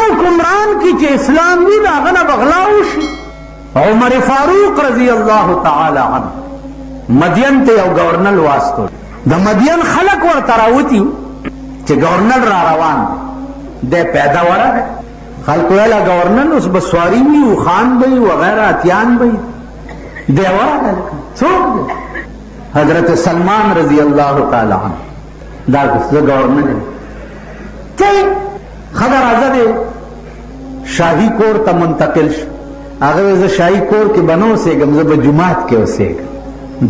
حکمران کی چې اسلام وي دا غنه بغلاو شي. عمر فاروق رضی الله تعالی عنه مدین ته یو گورنر واسطو. د مدین خلق ورته راوتی چې گورنر را روان دی پیدا ورغه خلق ویلا گورنر اوس بسواری وي او خان وي وغیرہ اتیان وي دی ورغه څوک دی؟ حضرت سلمان رضی الله تعالی عنه دا گورنر ته خبر آزاد شاہی کور ته منتقل شو. هغه ز شاہی کور کې بنو سیګم زه په جماعت کې اوسېږم.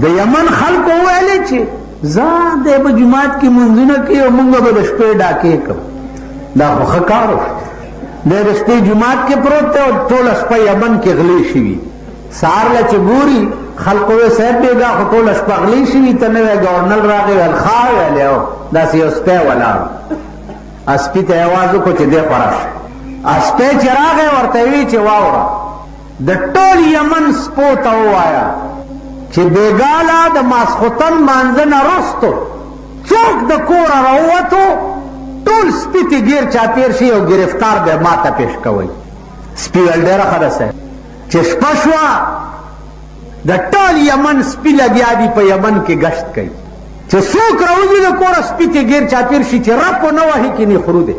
د یمن خلکو ویلې چې زه د په جماعت کې منځونه کې او موږ به د شپې ډاکې کوو. دا خو ښه کار و. د شپې جماعت کې پروت دی او ټوله شپه یمن کې غلی شوي. سهار له چې ګوري خلکو وی صاحب بېګا خو ټوله شپه غلی شوي ته نوی ګورنر راغی ویل ښه ویلې او داسې یو سپی ولاړ سپي ته یې اواز وکړو چې دی خوا راشه. سپی چې راغی ورته وی چې واوره د ټول یمن سپو ته ووایه چې بېګاله د ماسخوتن مانځه نه رستو څوک د کوره راووتو ټول سپي ته ګیر چاپېر شي او ګرفتار به ما ته پیش کوئ. سپي ویل ډېره ښه ده صاحب. چې شپه شوه د ټول یمن سپي لګیا دي په یمن کې گشت کوي چې څوک راوځي د کوره سپي ته ګیر چاپېر شي چې رپ نه وهي کې نه خرو دی.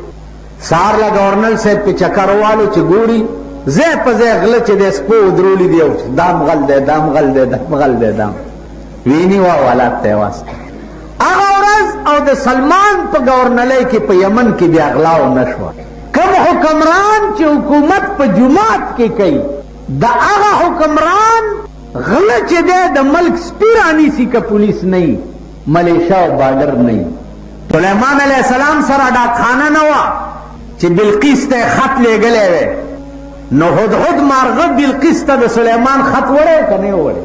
سهار له گورنر صاحب په چکر والو چې ګوري ځای په ځای غله چې د سپو ودرولي دي او دام غل دی دام غل دی دام غل دی دام ویني وا حالات ته واسطه. هغه ورځ او د سلمان په گورنرۍ کې په یمن کې بیا غلاو نه شوه. کوم حکمران چې حکومت په جماعت کې کوي د هغه حکمران غله چې دی د ملک سپي رانیسي که پولیس نه وي ملیشه او بارډر نه وي. سلیمان علیه السلام سره ډاکخانه نه وه چې بلقیس ته خط لیږلی وی نو هدهد مارغه بلقیس ته د سلیمان خط وړی که نه وړی؟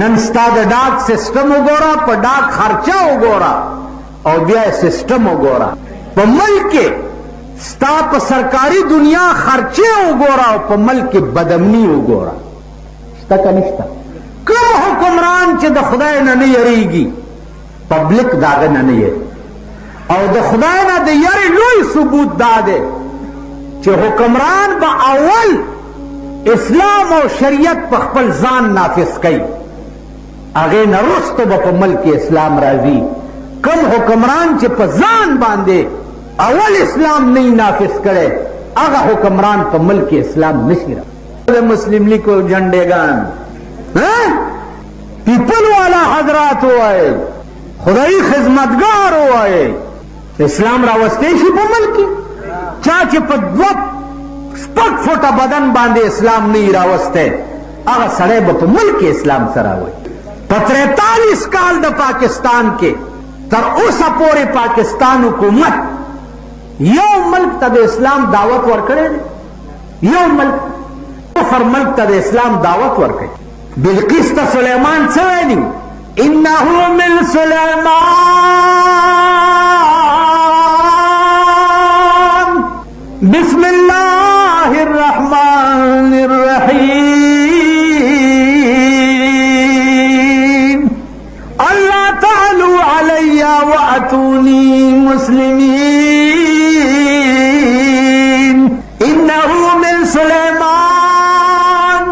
نن ستا د ډاک سسټم وګوره په ډاک خرچه وګوره او بیا سسټم وګوره. په ملک کې ستا په سرکاري دنیا خرچې وګوره او په ملک کې بدامني وګوره. شته که نشته؟ کوم حکمران چې د خدای نه نه یریږي پبلک د هغه نه نه یری او د خدای نه د یری لوی ثبوت دا دی چې حکمران به اول اسلام او شریعت په خپل ځان نافذ کوي هغې نه وروسته به په ملک اسلام راځي. کوم حکمران چې په ځان باندې اول اسلام نه نافذ کړی هغه حکمران په ملک اسلام نشي راځي. مسلم لیگ کو جھنڈےگان پیپل والا حضرات ہوئے خدای خدمتگار ہوئے اسلام راوستے شي په ملک چا چې په دوه شپږ فوټه بدن باندې اسلام نه راوسته هغه سړی به په ملک اسلام سره وي. په 43 کال د پاکستان کې تر اوسه پورې پاکستان حکومت یو ملک ته د اسلام دعوت ورکړی دی. یو ملک کفر ملک ته د اسلام دعوت ورکړي. بلقیس ته سلیمان څه ویلي انه من سلیمان بسم الله الرحمن الرحیم اللہ تعالوا علی واتونی مسلمین انه من سلیمان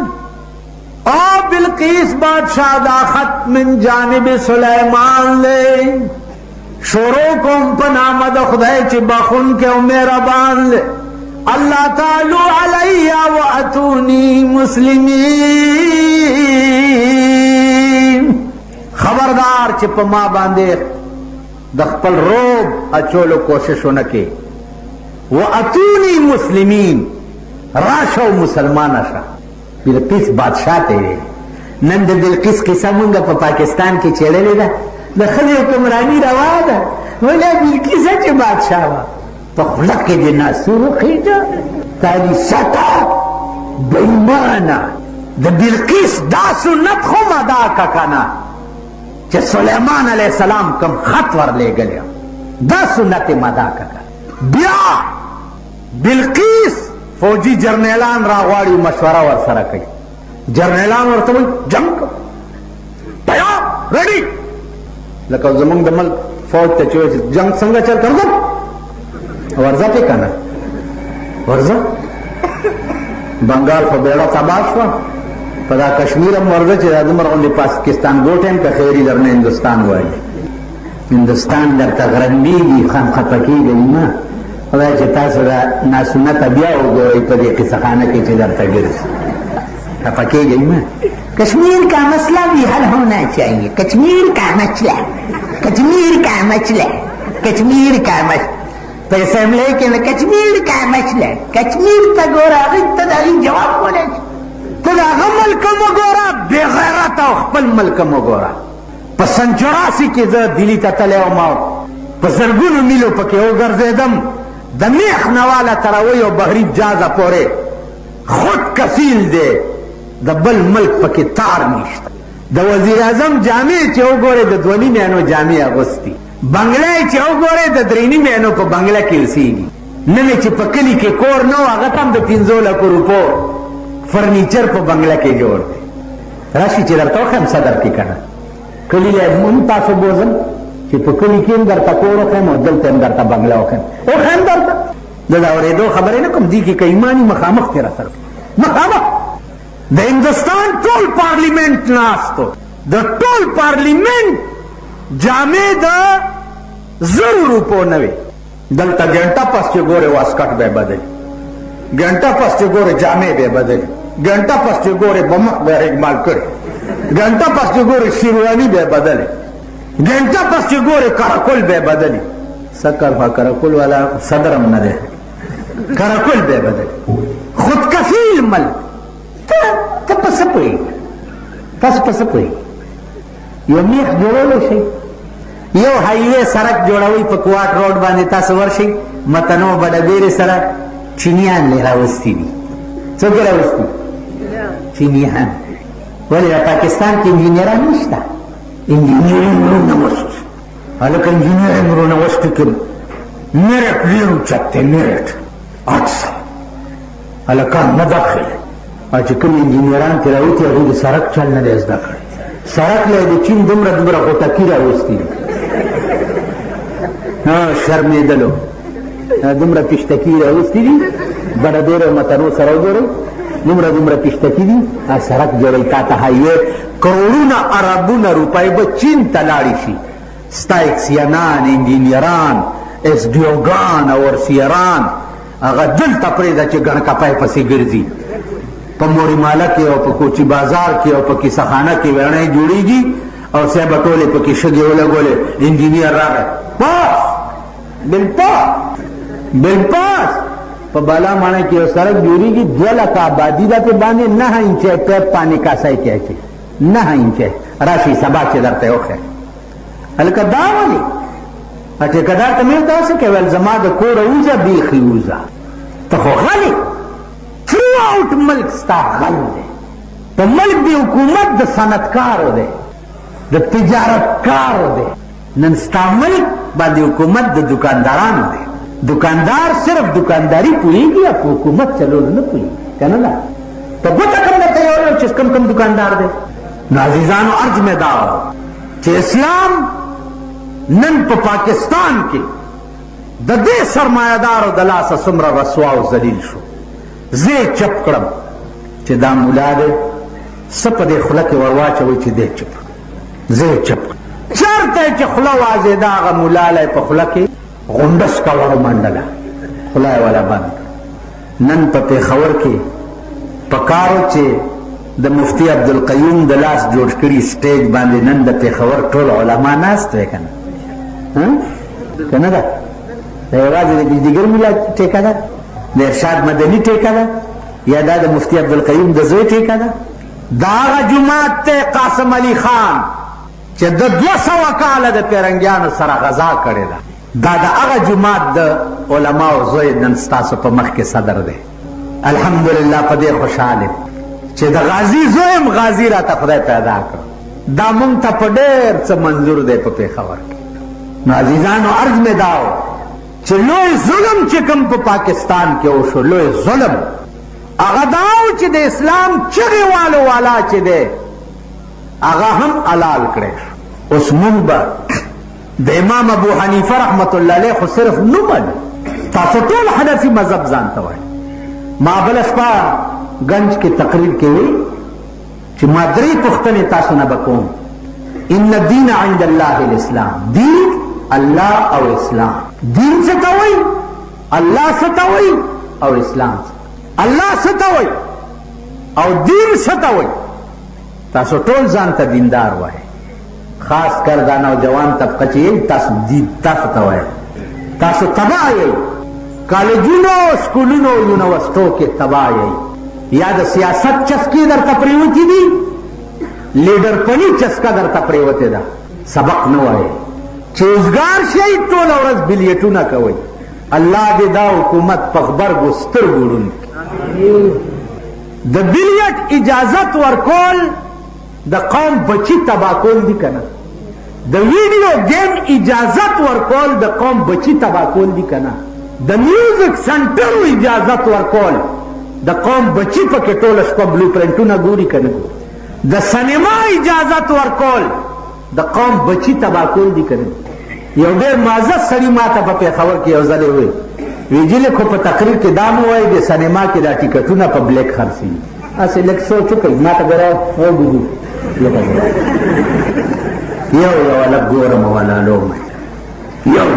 بلقیس بادشاہ دا خط من جانب سلیمان لے شروع کم پنام دا خدای چی بخون کے مہربان لے اللہ تعالی علیہ و اتونی مسلمین. خبردار چی پا ما باندے دخپل روب اچولو کوششو نکے و اتونی مسلمین راشو مسلمان اشا. بلقیس بادشاہ ته نن د بلقیس قصه مونږ په پاکستان کې چیړلې ده د ښځې حکمراني روا ده ولا بلقیس چې بادشاه وه په خوله کې د ناسور وخېږه تاریسته بېمانه د بلقیس دا سنت خو ادا که که نه چې سلیمان علیه السلام کوم خط ورلېږلی دا سنت یې ادا که بیا بلقیس فوجی جرنیلان راغواړي مشوره ورسره کوي. جرنیلان ورته وایي جنګ تیار ریډي لکه زمونږ د ملک فوج ته چې وایي جنګ څنګه چل کړو ورځه پې که نه ورځه بنگال خو بیړه تباه شوه په دا کشمیر هم ورځه چې دا دومره غوندې پاکستان ګوټ یم که خیري درنه هندوستان وایي هندوستان درته غرنبېږي خفه کېږئ نه خدای چې تاسو دا ناسنته بیا وګورئ په دې قصه خانه کې چې درته ګرځي خفه کېږئ نه کشمیر کا مسئلہ بھی حل ہونا چاہیے کشمیر کا مسئلہ کشمیر کا مسئلہ کشمیر کا مسئلہ په اسمبلی کې نه کشمیر کا مسئلہ کشمیر ته ګوره هغې ته د هغې جواب کولی شي ته د هغه ملک هم وګوره بې غیرته او خپل ملک هم وګوره په سن 84 کې زه دلي ته تللی وم او په زرګونو میلو پکې وګرځېدم د میخ نواله تراوی او بحري جازه پورې خود کفیل دی د بل ملک پکې تار نشته د وزیر اعظم جامې چې وګورې د 2 میانو جامې اغوستي بنگله چې وګورې د 3 میانو په بنگله کې اوسېږي نن چې په کلي کې کور نه و هغه هم د 15 لکو روپو فرنیچر په بنگله کې جوړ دی راشي چې درته وښیم صدر کې که نه کلي له هم تاسو بوزم چې په کلي کې هم درته کور وښیم او دلته هم درته بنگله وښیم وښیم درته زه د اورېدو خبرې نه کوم دې کې که ایماني مخامخ کې راسره مخامخ د هندوستان ټول پارلیمنت ناستو د ټول پارلیمنت جامې د 1000 روپو نه وي دلته ګنټه پس چې ګورې واسکټ به بدلي ګنټه پس چې ګورې جامې به بدلي ګنټه پس چې ګورې بمخ به اګمال کړي ګنټه پس چې ګورې شیرواني به بدلي ګنټه پس چې ګورې کرکل به بدلي سکر کرکل والا صدر هم نه دی کرکل به بدلي خودکفیل ملک ته په څه پوهېږې تاسو په څه پوهېږې یو میخ جوړولی شئ یو هایوې سړک جوړوئ په کوواټ روډ باندې تاسو ورشئ متنوع بډبېرې سره چینیان لې راوستي دي څوک یې راوستي چینیان ولې د پاکستان کې انجینران نشته انجینرینګ رونه وسته هلکه انجینرینګ رونه وسته کې میرټ ډېر اوچت دی میرټ 800 هلکان نه داخل او چې کوم انجینران ترې راوتي هغوی د سړک چل نه دی زده کړی سړک له د چین دومره غوټکي راوستي دي شرمېدلو دومره پیشتکي راوستي دي بډبېرو متنو سره وګورئ دومره پیشتکي دي سړک جوړوي تا ته هایوې کروڑونه اربونه روپۍ به چین ته لاړې شي ستا اکسیانان انجینران ایس ډي اوګان او ورسیران هغه دلته پرېږده چې ګڼ کپی پسې ګرځي په موري ماله کې او په کوچي بازار کې او په کیسه خانه کې ویرڼۍ جوړېږي او صاحب ټولې پکې شګې ولګولې انجینیر راغی پاس بالپاس په بالا ماڼه کې یو سړک جوړېږي 2 لکه آبادي ده پې باندې 9 انچه پیپ پانی کاسای کې اچي 9 انچه راشي سبا چې درته یې وښیم هلکه دا ولې ټیکهدار ته مې داسې کوي ویل زما د کوره ووځه بیخي ووځه ته خو غلې تھرو آؤٹ ملک ستا غل دی په ملک دی حکومت د صنعتکارو دی د تجارتکارو دی نن ستا ملک باندې حکومت د دکاندارانو دی دکاندار صرف دکانداری پوهېږي او په حکومت چلولو نه پوهېږي که نه ده په ګوته کوم درته یو چې کوم دکاندار دی نو عزیزانو عرض مې دا چې اسلام نن په پاکستان کې د دې سرمایهدارو د لاسه څومره رسوا او ذلیل شو زه چپ کړم چې دا مولا دی څه په دې خوله کې ور واچوئ چې دی چپ زه چپ چېرته چې خوله وازېده هغه مولا لی په خوله کې غونډسکه ورمنډله خوله یې والا بند نن په پېښور کې په کارو چې د مفتی عبدالقیوم د لاس جوړ کړي سټیج باندې نن د پېښور ټول علما ناست وی که نه که نه ده دا یوازې د بجلیګر مولا ټیکه ده د ارشاد مدني ټیکه ده یا دا د مفتی عبدالقیوم د زوی ټیکه ده دا هغه جومات دی قاسم علي خان چې د 200 کاله د پیرنګیانو سره غذا کړې ده دا د هغه جومات د علماو زوی نن ستاسو په مخ کې صدر دی الحمدلله په دې خوشحاله چې د غازی زویم غازی راته خدای پیدا کړ دا مونږ ته په ډېر څه منظور دی په پېښور کې نو عزیزانو عرض مې دا و چې لوی ظلم چې کوم په پاکستان کې وشو لوی ظلم هغه دا و چې د اسلام چغې والو والا چې دی هغه هم حلال کړی شو اوس مونږ به د امام ابو حنیفه رحمت الله علیه خو صرف نوم تاسو ټول حنفي مذهب ځان ته وایي ما بل شپه گنج کې تقریر کې وی چې ما درې پوښتنې تاسو نه بکوم. ان الدین عند الله الاسلام، دین الله او اسلام. دین څه ته وایي؟ الله څه ته وایي؟ او اسلام الله څه ته وایي او دین څه ته وایي؟ تاسو ټول ځان ته دیندار وایي، خاص کر دا نوجوان طبقه چې تاسو ته وایي تاسو تباه یئ. کالجونو سکولونو یونیورسټو کې تباه یئ. یا د سیاست چسکې درته پریوتې دي، لیډر پني چسکه درته پریوتې ده، سبق نه وایي. چې اوزګار شئ ټوله ورځ بلیټونه کوئ. الله دې دا حکومت په غبرګو سترګو ړوند کړي. د بلیټ اجازت ورکول د قوم بچی تباه کول دي که نه؟ د ویډیو گیم اجازت ورکول د قوم بچی تباه کول دي که نه؟ د میوزک سنټرو اجازت ورکول د قوم بچی پکې ټوله شپه بلو پرنټونه ګوري که نه ګوري؟ د سینما اجازت ورکول د قوم بچی تباه کول دي که نه؟ یو ډېر معزز سړي ما ته په پېښور کې یو ځلې وویل، ویجلې خو په تقریر کې دا مو وایي د سینما کې دا ټیکټونه په بلیک خرڅېږي. هسې لږ سوچ وکړئ، ما ته ګوره وګورو یو لږ ګورم ولالو مې یو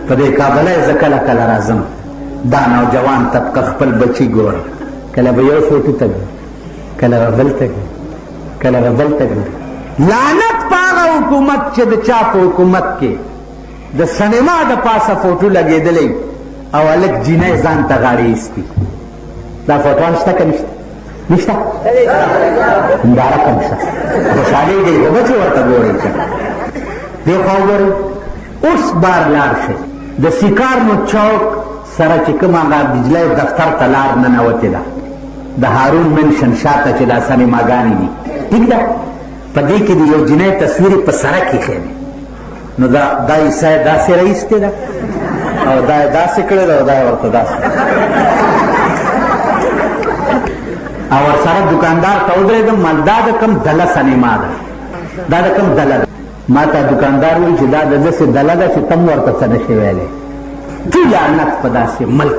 په دې کابله زه کله کله راځم، دا نوجوان طبقه خپل بچي ګورم، کله به یو فوټو ته ګورم، کله به بل ته ګورم، کله به بل ته ګورم. لعنت په هغه حکومت چې د چا په حکومت کې د سینما د پاسه فوټو لګېدلی او هلک جینۍ ځان ته غاړې ایستي. دا فوټوان شته که نشته؟ نشته؟ همداره کم شته. خوشحالېږئ خو بچې ورته ګورئ که دې خوا وګورئ. اوس بار لار شئ د سیکارنو چوک سره چې کوم هغه بجلی دفتر ته لار ننوتې ده، د هارون منشن شاته چې دا سینماګانې دي، ټیک ده؟ په دې کې د یو جنۍ تصویر په سړک ایښی دی، نو دا عیسی یې داسې راایستې ده او دا یې داسې کړې ده او دا یې ورته داسې او ورسره دوکاندار ته ودرېدم، ما دا د کوم دله سینما ده، دا د کوم دله ده؟ ما ته دوکاندار وایي چې دا د داسې دله ده چې تم ورته څه نشې ویلی. تو لعنت په داسې ملک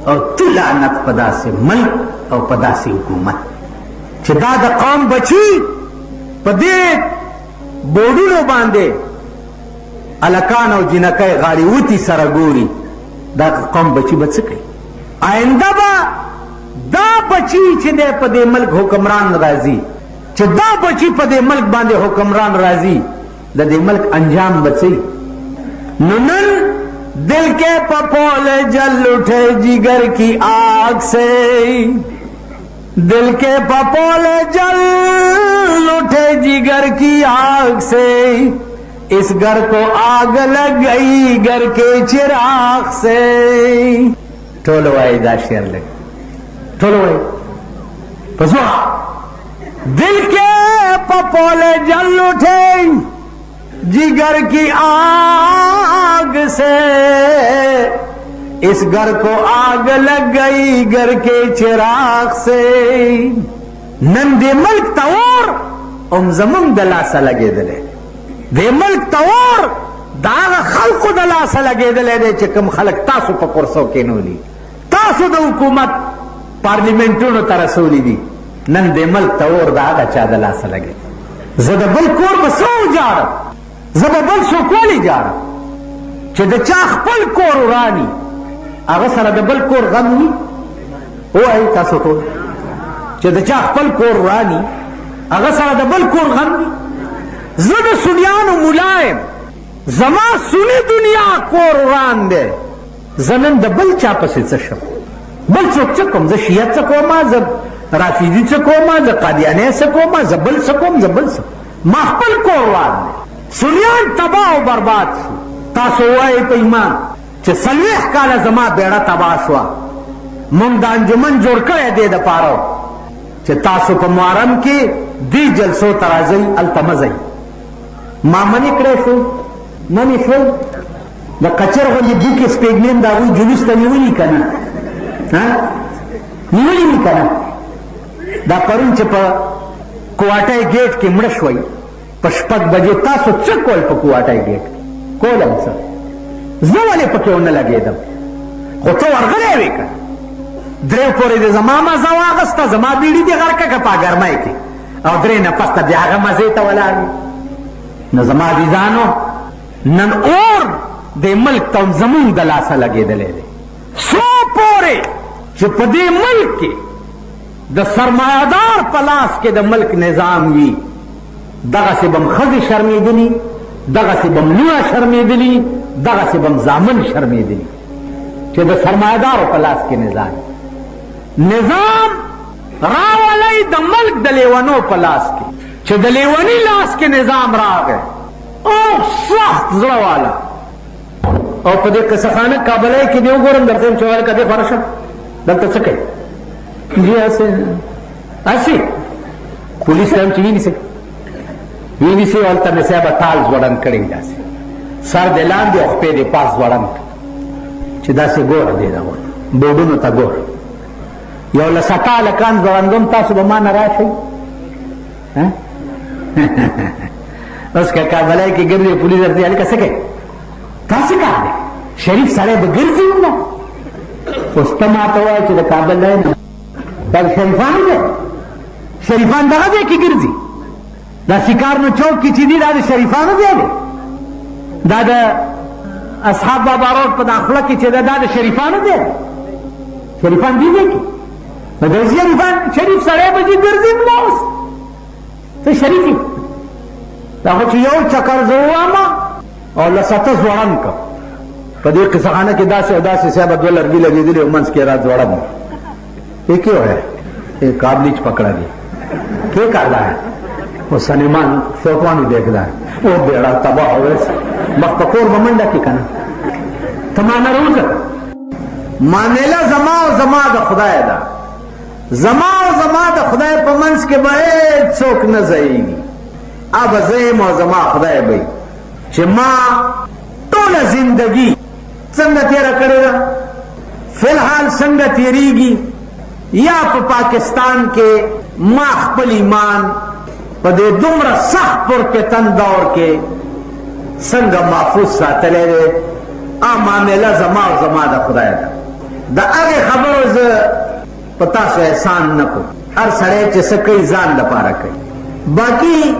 او تو لعنت په داسې ملک او په داسې حکومت چې دا د قوم بچي په دې بورډونو باندې الکان او جنکۍ غاړې وتي سره ګوري. دا قوم بچي به څه کوي؟ آینده به دا بچي چې دی په دې ملک حکمران راځي، چې دا بچي په دې ملک باندې حکمران راځي، د دې ملک انجام به څه؟ نو نن دل کے پپول جل اٹھے جگر کی آگ سے، دل کے پپول جل اٹھے جگر کی آگ سے، اس گھر کو آگ لگ گئی گھر کے چراغ سے. ټولو وایي دا شعر لګ ټولو وایي په زوره. دل کے پپول جل اٹھے جگر کی آگ سے، اس گھر کو آگ لگ گئی گھر کے چراغ سے. نن دې ملک تور ام زمون د لاسه لګېدلی، دې ملک تور د هغه خلقو د لاسه لګېدلی دی چې کوم خلک تاسو په کرسو کېنولي، تاسو د حکومت پارلیمنټونو ته رسولي دي. نن دې ملک تور د هغه چا د لاسه لګېدلی. زه د بل کور به څه وجاړم، زه به بل څوک ولې جاړم چې د چا خپل کور وراني هغه سره د بل کور غم وي؟ ووایئ تاسو ټول چې د چا خپل کور وراني هغه سره د بل کور غم وي؟ زه د سنیانو ملا یم، زما سني دنیا کور وران دی، زه نن د بل چا پسې څه شم؟ بل څوک څه کوم؟ زه شیعه څه کوم؟ زه رافضي څه کوم؟ زه قادیاني څه کوم؟ زه بل څه کوم؟ زه بل څه؟ ما خپل کور وران دی. سنیان تباه او برباد شو. تاسو وایئ په ایمان چې 40 کاله زما بیړه تباه شوه، موږ د انجمن جوړ کړی دی دپاره چې تاسو په محرم کې دې جلسو ته راځئ، هلته مه ځئ. ما منې کړی شو، منې شول. د قچر غوندې بوکې سپېږمین د هغوی جلوس ته نیولي که نه؟ نیولي وي که نه؟ دا پرون چې په کوواټۍ ګیټ کې مړه شوئ په 6 بجې، تاسو څه کول په کوواټۍ ګیټ کې؟ کولم څه؟ زه ولې پکې ونه لګېدم؟ خو ته ورغلی وې که درې پورې د زما مزه واغسته زما بیړي دې غرقه که په ګرمۍ کې او درې نه پس ته بیا هغه مزې ته ولاړ نو زما عزیزانو نن اور دې ملک ته هم زمونږ د لاسه لګېدلی دی څو پورې چې په دې ملک کې د سرمایهدار په لاس کې د ملک نظام وي دغسې به م ښځې شرمېدلي دغسې به م لونه شرمېدلي دغسې به م زامن شرمېدلي چې د سرمایهدارو په لاس کې نظام راولی د ملک د لیونو په لاس کې چې د لیوني لاس کې نظام راغی او سخت زړه والا او په دې قصهخانه کابلۍ کې دې وګورم درته یم چې ویل که دې خوره شه دلته څه کوي جی هسې پولیس ته هم چې وینیسي هلته مې صاحبه تال ځوړند کړی داسې سر دې لاندې او خپې دې پاس ځوړند چې داسې ګوره دې دا بورډونو ته ګوره یو لسکا لکان ځوړندوم تاسو به ما نه راشئ اوس که کابلۍ کې ګرځي پولیس درته هلکه څه کوي دا څه کار دی شریف سړی به ګرځي نه اوس ته ما ته وایه چې د کابل دی نه دا شریفان دی شریفان دغه ځای کې ګرځي دا سیکارنو چوک کې چې دي دا د شریفانو ځای دی دا د اصحاب بابا روډ په داخله کې چې دا د شریفانو دی شریفان دي ځای کې نو د شریفان شریف سړی به چې ګرځي نه اوس ته شریف یې دا خو چې یو چکر زه ووامه او لسته ځوړند کړم په دې قصهخانه کې داسې او داسې صاحبه دوه لرګي لګېدلي او منځ کې را ځوړند ये क्यों है ये काबलीच पकड़ा गया क्या कर रहा है वो सनेमान फोटवानी देख रहा है वो बेड़ा तबाह हो मकपोर बमंडा की कना तमाना रोज मानेला जमा और जमा द खुदाए दा जमा और जमा द खुदाए पमंस के बड़े चौक न जाएगी अब ज़ेम और जमा खुदाए भाई चिमा टोल जिंदगी संग तेरा करेगा फिलहाल संग तेरीगी या په پاکستان کې ما خپل ایمان په دې دومره سخت پرفتن دور کې څنګه محفوظ ساتلی دی معامله زما او زما د خدای ده د هغې خبرو زه په تاسو احسان نه کوم هر سړی چې څه کوي ځان لپاره کوي باقي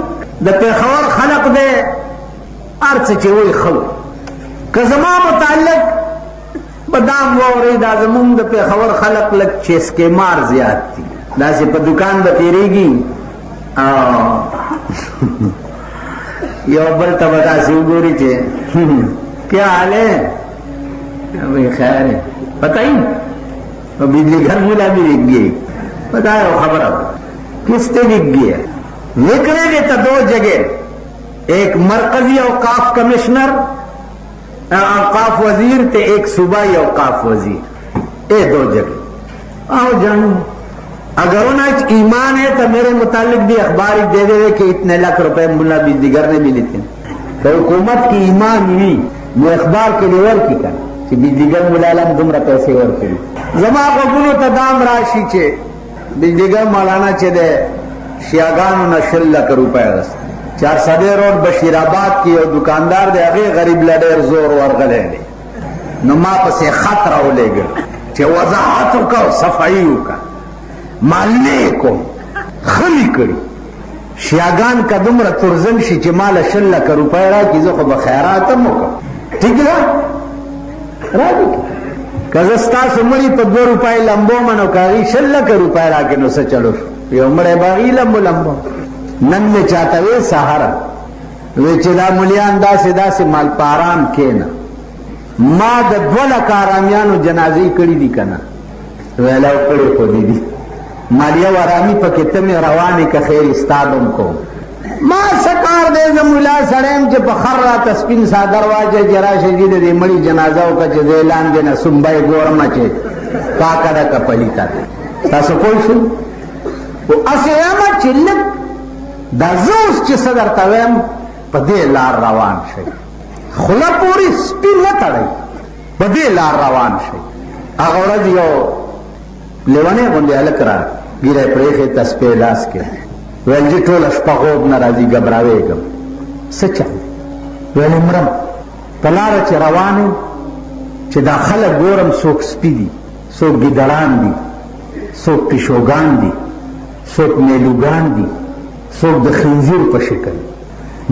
د پېښور خلق دی هر څه چې وایي ښه که زما متعلق بدام ووري دا زمونږ د پېښور خلق لږ چسکې مار زیات دي داسې په دکان به تېرېږي یو بل ته به داسې وګوري چې کیا حال ہے بھائی خیر ہے بتائیے بجلی گھر ملا بھی لکھ گئی بتایا خبر اب کس سے لکھ گیا نکلے گے تو دو جگہ ایک مرکزی اوقاف کمشنر اوقاف وزیر تے ایک صوبائی اوقاف وزیر اے دو جگہ آؤ جانو اگر انہیں ایمان ہے تو میرے متعلق بھی اخبار دے دے کہ اتنے لاکھ روپے ملا بجلیگر نے بھی لیتے تو حکومت کی ایمان ہوئی میں اخبار کے لیے ور کی کرنا کہ بجلیگر ملالم دمرا پیسے ور کری زما کو گنو تدام راشی چھے بجلیگر مولانا چھے دے شیاگانو نا 6 लाख روپے رست 4 روڈ بشیر آباد کی او دکاندار دے اگے غریب لڈیر زور ورغلے لے نو ما پسے خط راو لے گا چھے وضاحتو کا صفائیو کا مالنے کو خلی کری شیاگان کا دمرا ترزن شی چی مال 6 लाख روپے را کی زخو بخیراتم کا ٹھیک ہے را دیکھ کزستا سمڑی پا 2 روپے لمبو منو کاغی 6 लाख روپے را کے نو سے چلو یو مڑے باغی لمبو لمبو نن میں چاہتا وے سہارا وے چلا ملیان دا سے مال پارام کینا ما د 2 लाख آرامیانو جنازی کڑی دی کنا ویلاو کڑی خودی دی مالیا وارامی پا کتم روانی کا خیر استادم کو ما سکار دے زمولا سڑیم چے پا خر را تسپین سادر واجے جرا شجید دے مڑی جنازاو کا چے زیلان دینا سنبائی گورما چے پاکڑا کا پلیتا دے تاسو کوئی شو و اسی اما چلک دا زوز چی صدر تاویم پا دے لار روان شئی خلا پوری سپین نتاڑی پا دے لار روان شئی اغورا دیو لیوانے گوندے علک را گیرے پریخی تسپی لاس کے ویل جی ٹول اشپا خوب نرازی گبراوے گم سچا ویل امرم پلار چی روانی چی دا خلق گورم سوک سپی دی سوک گیدران دی څوک پیشوګان دي، څوک میلوګان دي، څوک د خنزیر په شکل.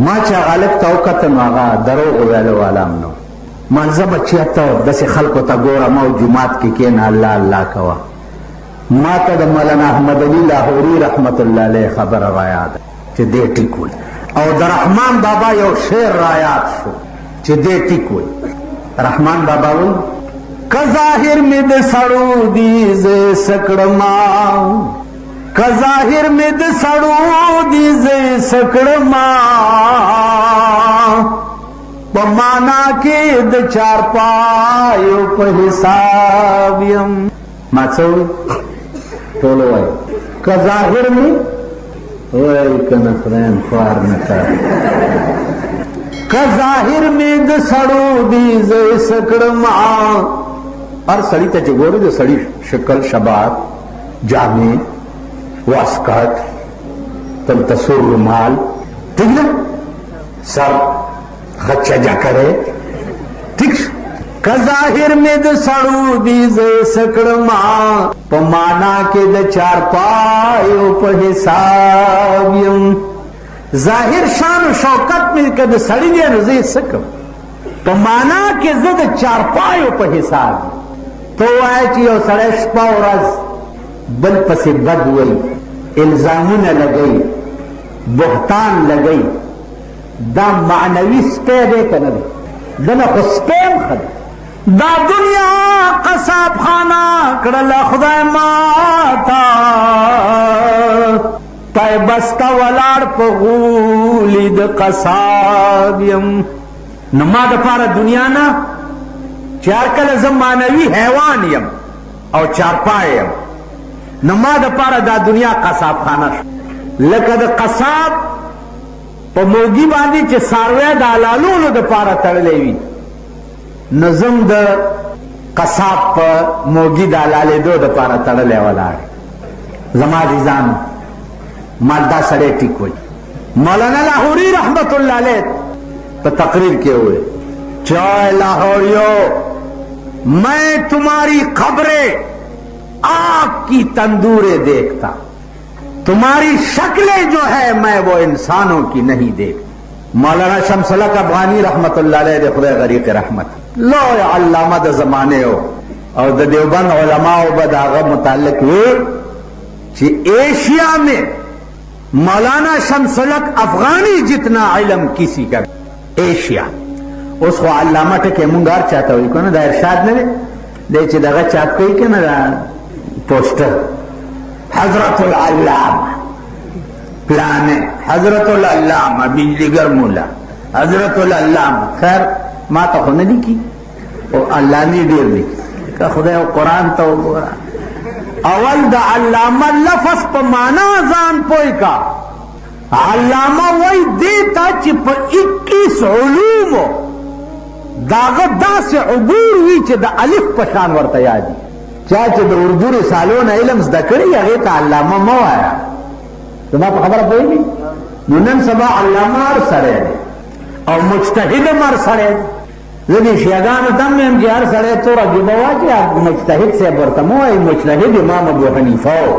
ما چې هلک ته وکتل نو هغه دروغ ویلو والا هم نو. ما زه به چېرته داسې خلکو ته ګورم او جومات کې کښېنه الله الله کوه. ما ته د مولانا احمد علي لاهوري رحمت الله علیه خبره رایاد چې دې ټیک وي، او د رحمان بابا یو شعر رایاد شو چې دې ټیک وي. رحمان بابا وایي که ظاهر مې د سړو دي زه سکړما، که ظاهر مې د سړو دي زه سکړما، په معنا کې د چارپایو په حساب یم. ما څه وایي ټولو وایي که ظاهر مې وایي که نه خدایم خوار نه کوي، که ظاهر مې د سړو دي زه سکړما. هر سړي ته چې ګورې د سړي شکل شباب جامې واسکټ تلته سور رومال ٹھیک نا سر خچه جا کرے ٹھیک که ظاهر میں د سړو دي زه سکړما، په معنا کې د چارپایو په حساب یم. ظاهر شان و شوکت میں که د سړي دی نو زه یې سکم، په معنا کې زه د چارپایو په حساب یم. تو وایه چې یو سړی شپه ورځ بل پسې بد وایي، الزامونه لګوي، بهتان لګوي، دا معنوي سپی دی که نه دی؟ دنه خو سپی هم ښه دی. دا دنیا قصاب خانه کړله خدای ماته، تای بسته ولاړ په غولي د قصاب یم. نو ما دپاره دنیا نه چې هر کله زه معنوي حیوان یم او چارپای یم، نو ما دپاره دا دنیا قصاب خانه شو. لکه د قصاب په موږي باندې چې څاروی د حلالولو دپاره تړلی وي، نو زم د قصاب په موږي د حلالېدو دپاره تړلی ولاړ. زما عزیزانو ما دا سړی ټیک وایي. مولانا لاہوری رحمت اللہ علیہ په تقریر کې ہوئے چائے لاہوریو میں تمہاری قبریں آگ کی تندوریں دیکھتا، تمہاری شکلیں جو ہے میں وہ انسانوں کی نہیں دیکھتا. مولانا شمس الحق افغانی رحمت اللہ علیہ دے خدای غریق رحمت لو علامہ دا زمانے ہو اور دا دیوبند علماء و بداغ متعلق ہوئے کہ ایشیا میں مولانا شمس الحق افغانی جتنا علم کسی کا ایشیا اس کو علامہ ٹکے منگار چاہتا ہوئی کو نا دا ارشاد نے دے چی دا چاہت کوئی کہ نا دا پوسٹر حضرت العلامہ پلانے حضرت العلامہ بجلیگر مولا حضرت العلامہ. خیر ما تا خو نه لیکي او علامې ډېر لیکي که خدای او قرآن ته وګوره. اول د علامه لفظ په معنا ځان پوی کا. علامه وای دې ته چې په 21 علومو داغه داسې عبور وي چې د الف په شان ورته یادي. چا چې د اردو رسالو نه علم زده کړي هغې ته علامه مه وایه. زما په خبره پوهېږي؟ نو نن سبا علامه هر سړی دی او مجتهد هم هر سړی دی. زه دې شیعګانو ته هم وایم چې هر سړی توره ژبه واچي مجتهد صاحب ورته مه وایي. مجتهد امام ابو حنیفه و،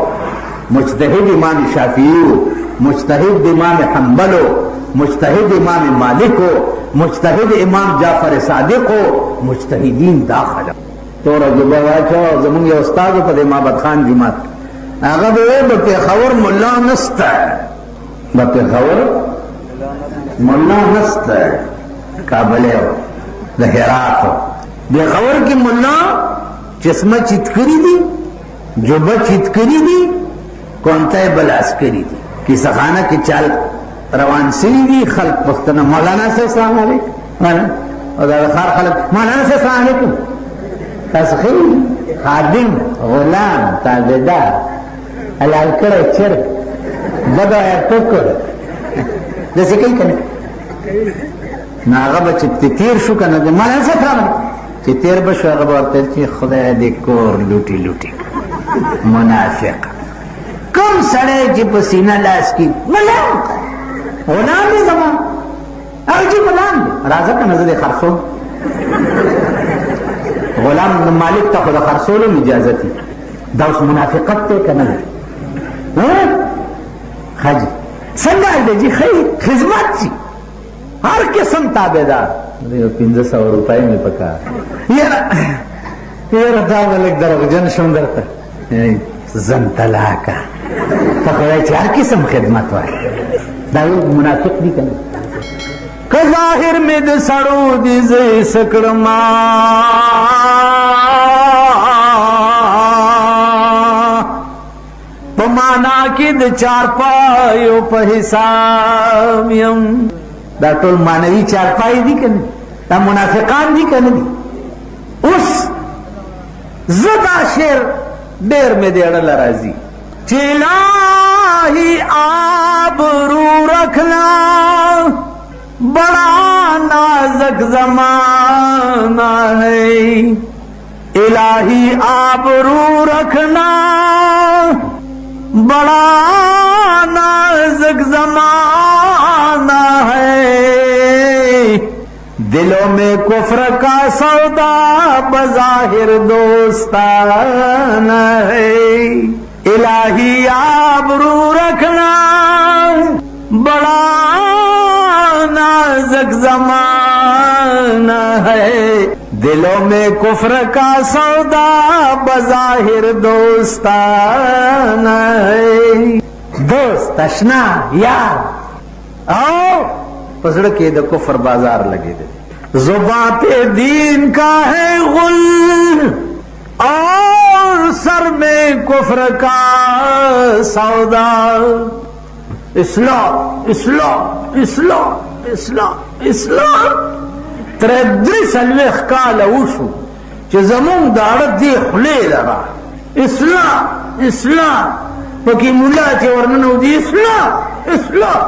مجتهد امام شافعي و، مجتهد امام حنبل و، مجتهد امام مالک و، مجتهد امام جعفر صادق و، مجتهدین دا خلک توره ژبه واچوه. زمونږ یو استاد په دې محمد خان جومات هغه به وایي به پېښور ملا نسته، به پېښور ملا نسته. کابلی و د هرات و پېښور کې ملا چشمه چیت کړي دي، جبه چیت کړي دي، کونتی بلاس کړي دي، کیسه خانه کې چال روان سوي دي. خلک پوښتنه مولانا صاحب السلام علیکم، او دا ښار خلک مولانا صاحب السلام علیکم. تاسو ښه خادم غلام تابعدار حلال کړی چرګ بد وایه ټوکر داسې کوي که نه؟ نو هغه به چې تیر شو که نه د مولانا صاحب راغلی چې تیر به شو هغه به ورته چې خدای دې کور لوټي لوټي. منافق کوم سړی چې په سینه لاس کې غلام غلام دی زما او چې غلام دی راځه که نه زه دې خرڅوم. غلام مالک ته خو د خرڅولو اجازت وي دا اوس منافقت ته که نه دی؟ حاجي څنګه دی جي خدمت چي هر قسم تابعدار 500 روپۍ مې پکار یاره دا به لږ دروغجن شم درته زن طلاقه ته خو وایي چې هر قسم خدمت وایي دا یو منافق دی که نه که ظاهر مې د سړو دي زه یې څه کړما په معنا کې د چارپایو په حساب یم دا ټول معنوي چارپای دي که نه دا منافقان دي که نه دي اوس زه دا شعر ډېر مې د اړه راځي چې الهي آبرو رکھنا بڑا نازک زمانہ ہے الہی آبرو رکھنا بڑا نازک زمانہ ہے دلوں میں کفر کا سودا بظاہر دوستانہ ہے الہی آبرو رکھنا بڑا نازک زمانہ ہے دلوں میں کفر کا سودا بظاہر دوستانہ ہے دوست اشنا یار آؤ پسڑ کے دا کفر بازار لگے دے زباں پہ دین کا ہے غل اور سر میں کفر کا سودا اسلام اسلام اسلام اسلام اسلام تر درې څلوېښت کاله وشو چې زمونږ د اړه دې خولې لره اسلام اسلام پکې ملا چې ورننوځي اسلام اسلام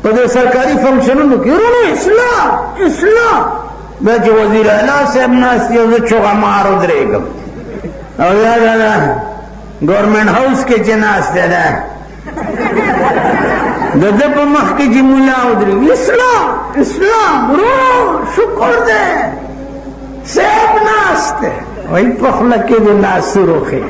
په دې سرکاري فنکشنونو کې ورونو اسلام اسلام بیا چې وزیر اعلی صاحب ناست یو زه چوغه مار ودرېږم او یا دا ګورنمنټ هاوس کې چې ناست دی دا د ده په مخ کې چې ملا ودرېږي اسلام اسلام ورو شکر دی صاحب ناست دی وایي په خوله کې د ناسور وښې